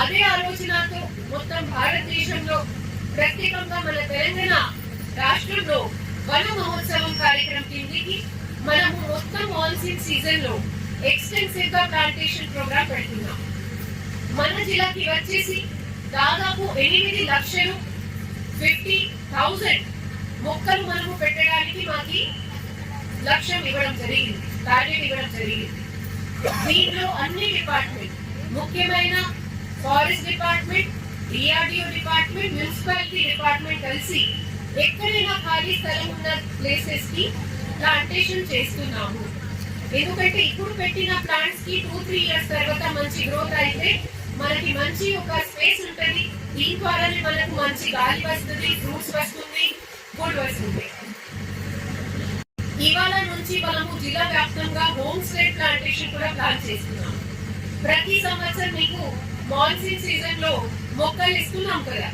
అదే ఆలోచనతో మొత్తం భారతదేశంలో ప్రత్యేకంగా మన తెలంగాణ రాష్ట్రంలో వన మహోత్సవం కార్యక్రమం కిందికి మనము మొత్తం మాన్సూన్ సీజన్ లో ఎక్స్టెన్సివ్ గా ప్లాంటేషన్ ప్రోగ్రామ్ పెడుతున్నాం. మన జిల్లాకి వచ్చేసి దాదాపు 8,50,000 మొక్కలు మనము పెట్టడానికి మాకి లక్ష్యం ఇవ్వడం జరిగింది, టార్గెట్ ఇవ్వడం జరిగింది. దీంట్లో అన్ని డిపార్ట్మెంట్, ముఖ్యమైన forest department, DRDO department, municipality department కలిసి ఎక్కడైనా ఖాళీ స్థలం ఉన్న ప్లేసెస్ కి ప్లాంటేషన్ చేస్తున్నాము. ఎందుకంటే ఇప్పుడు పెట్టిన ప్లాంట్స్ కి 2-3 ఇయర్స్ తర్వాత మంచి గ్రోత్ అయితే మనకి మంచి ఒక స్పేస్ ఉంటుంది. దీని ద్వారానే మనకు మంచి గాలి వస్తుంది, ఫ్రూట్స్ వస్తుంది, ఫుడ్ వస్తుంది. ఇవాళ నుంచి మనము జిల్లా వ్యాప్తంగా హోమ్ స్టే ప్లాంటేషన్ కూడా ప్లాన్ చేస్తున్నాం. ప్రతి సంవత్సరం మీకు మాన్సూన్ సీజన్ లో మొక్కలు ఇస్తున్నాం కదా,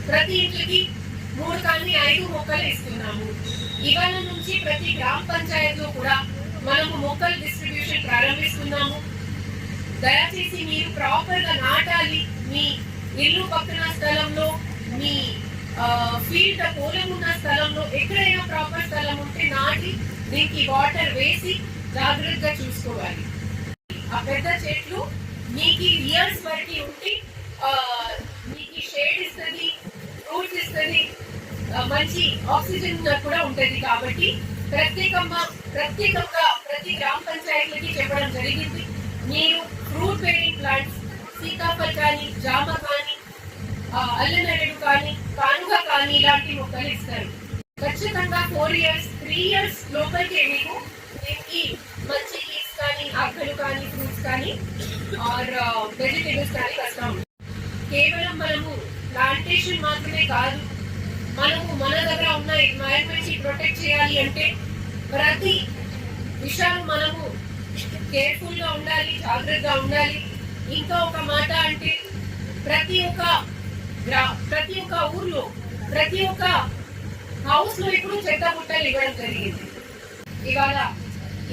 ప్రతి ఇంటికి 3 కానీ 5 మొక్కలు ఇస్తున్నాము. ఇవాళ నుంచి ప్రతి గ్రామ పంచాయత్ లో కూడా మనము మొక్కల డిస్ట్రిబ్యూషన్ ప్రారంభిస్తున్నాము. దయచేసి మీరు ప్రాపర్ గా నాటాలి. మీ ఇల్లు పక్కన స్థలంలో, మీ ఫీల్డ్ పొలం ఉన్న స్థలంలో ఎక్కడైనా ప్రాపర్ స్థలం ఉంటే నాటి దీనికి వాటర్ వేసి జాగ్రత్తగా చూసుకోవాలి. ఆ పెద్ద చెట్లు మీకు ఇయర్స్ వరకు ఉండి మీకు షేడ్ ఇస్తుంది, ఫ్రూట్స్ ఇస్తుంది, మంచి ఆక్సిజన్ కూడా ఉంటుంది. కాబట్టి ప్రత్యేకంగా ప్రతి గ్రామ పంచాయతీలకి చెప్పడం జరిగింది, మీరు ఫ్రూట్ బేరింగ్ ప్లాంట్స్, సీతాఫల్ కానీ, జామ కానీ, అల్లనేరేడు కానీ, కానుగ కానీ ఇలాంటి మొక్కలు ఇస్తారు. ఖచ్చితంగా 4 ఇయర్స్ 3 ఇయర్స్ లోపలికి మీకు దీనికి మంచి లీవ్స్ కానీ, ఆకులు కానీ, ఫ్రూట్స్ కానీ ఆర్ వెజిటేబుల్స్ కానీ వస్తాం. కేవలం మనము ప్లాంటేషన్ మాత్రమే కాదు, మనము మన దగ్గర ఉన్న ఎన్వైరన్మెంట్ ని ప్రొటెక్ట్ చేయాలి అంటే ప్రతి విషయాలు మనము కేర్ఫుల్ గా ఉండాలి, జాగ్రత్తగా ఉండాలి. ఇంకా ఒక మాట అంటే ప్రతి ఒక్క ఊర్లో, ప్రతి ఒక్క హౌస్ లో ఇప్పుడు చెత్త బుట్టలు ఇవ్వడం జరిగింది. ఇవాళ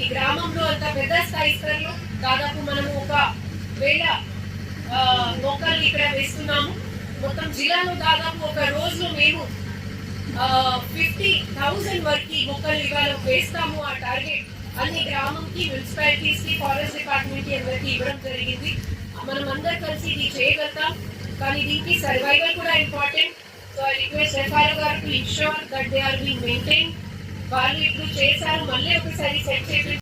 ఈ గ్రామంలో అంత పెద్ద స్థాయి స్థాయిలో దాదాపు మనము 1,000 మొక్కలు ఇక్కడ వేస్తున్నాము. మొత్తం జిల్లాలో దాదాపు ఒక రోజులో మేము 50,000 వరకు మొక్కలు ఇవాళ వేస్తాము. ఆ టార్గెట్ అన్ని గ్రామంకి, మున్సిపాలిటీస్ కి, ఫారెస్ట్ డిపార్ట్మెంట్ కి అందరికి ఇవ్వడం జరిగింది. మనం అందరు కలిసి ఇది చేయగలుగుతాం. కానీ దీనికి సర్వైవల్ కూడా important. So I request FRO గారు to ensure that they are being maintain. వాళ్ళు ఇప్పుడు చేశారు, మళ్ళీ ఒకసారి సెట్ చేసి